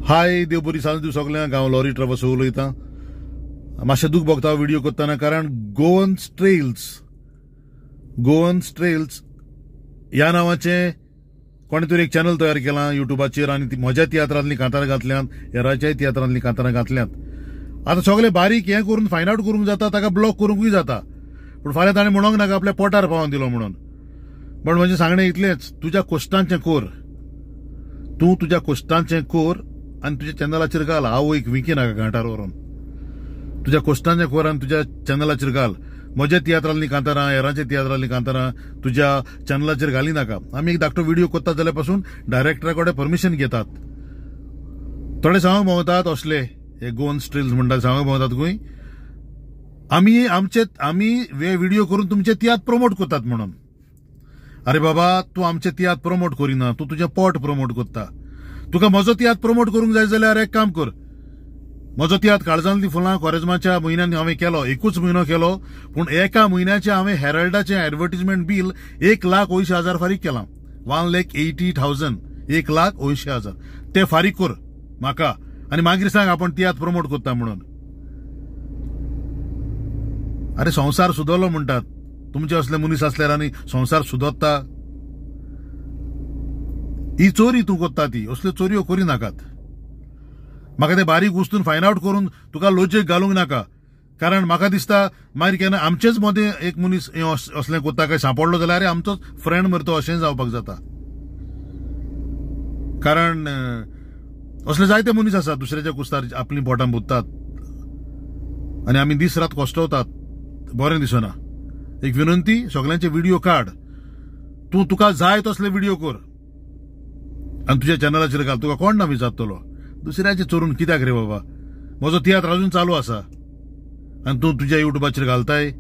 हाय देव बरी सांज दिवं सगळ्यांक हांव लॉरी ट्रॅव्हल्स उलयतां. मातशें दूख भोगता व्हिडिओ करतना, कारण गोवन ट्रेल्स ह्या नांवाचें कोणे तरी एक चॅनल तयार केलां युट्यूबाचेर आनी ती म्हज्या तियात्रांतलीं कांतारां घातल्यांत, हेराच्याय तियात्रांतलीं कांतारां घातल्यांत. आतां सगळे बारीक हें करून फायंड आउट करूंक जाता, ताका ब्लॉक करूंकूय जाता, पूण फाल्यां ताणें म्हणूंक नाका आपल्या पोटार पावोवन दिलो म्हणून. पण म्हणजे सांगणें इतलेंच, तुज्या कोश्टांचें कोर, तूं तुज्या कोश्टांचें कोर आनी तुज्या चॅनलाचेर घाल. हांव एक विकी नाका घांटार व्हरून. तुज्या कोश्टांचें कोर आनी तुज्या चॅनलाचेर घाल. म्हज्या तियात्रांतलीं कांतारां, हेरांच्या तियात्रांतलीं कांतारां तुज्या चॅनलाचेर घाली नाका. आमी एक धाकटो व्हिडिओ करतात जाल्यार पासून डायरेक्टरा कडेन परमिशन घेतात. थोडे सांगूंक भोंवतात असले हे गोवन स्ट्रेल्स म्हणटात, सांगूंक भोंवतात खंय आमी व्हिडिओ करून तुमचे तियात्र प्रमोट करतात म्हणून. अरे बाबा, तूं आमचे तियात्र प्रमोट करिना, तूं तुजें पोट प्रमोट करता. तुका म्हजो तियात्र प्रमोट करूंक जाय जाल्यार एक काम कर. म्हजो तियात्र काळजांतलीं फुलां कोरेजमाच्या म्हयन्यान हांवें केलो, एकूच म्हयनो केलो, पूण एका म्हयन्याचें हांवें हेरल्डाचें एडवर्टिजमेंट बील 1,80,000 फारीक केलां. 1,80,000 1,80,000 ते फारीक कर म्हाका, आनी मागीर सांग आपण तियात्र प्रमोट करता म्हणून. अरे संवसार सुदरलो म्हणटात, तुमचे असले मनीस असल्यार आनी संवसार सुदरता? ही चोरी तूं करता, ती असल्यो चोरयो करी नाकात. म्हाका ते बारीक वस्तून फायंड आउट करून तुका लॉजीक घालूंक नाका, कारण म्हाका दिसता मागीर केन्ना आमचेच मदें एक मनीस असलें करता काय सांपडलो जाल्यार अरे आमचोच फ्रेंड मरे तो, अशें जावपाक जाता. कारण असले जायते मनीस आसात दुसऱ्याच्या कुस्तार आपलीं पोटां बुत्तात आनी आमी दीस रात कोश्टवतात, बरें दिसना. एक विनंती, सगळ्यांचे व्हिडिओ काड. तुका जाय तसले व्हिडिओ कर आनी तुज्या चॅनलाचेर घाल. तुका कोण ना विचारतलो दुसऱ्याचे चोरून कित्याक रे बाबा? म्हजो तियात्र अजून चालू आसा आनी तूं तुज्या युट्यूबाचेर घालताय.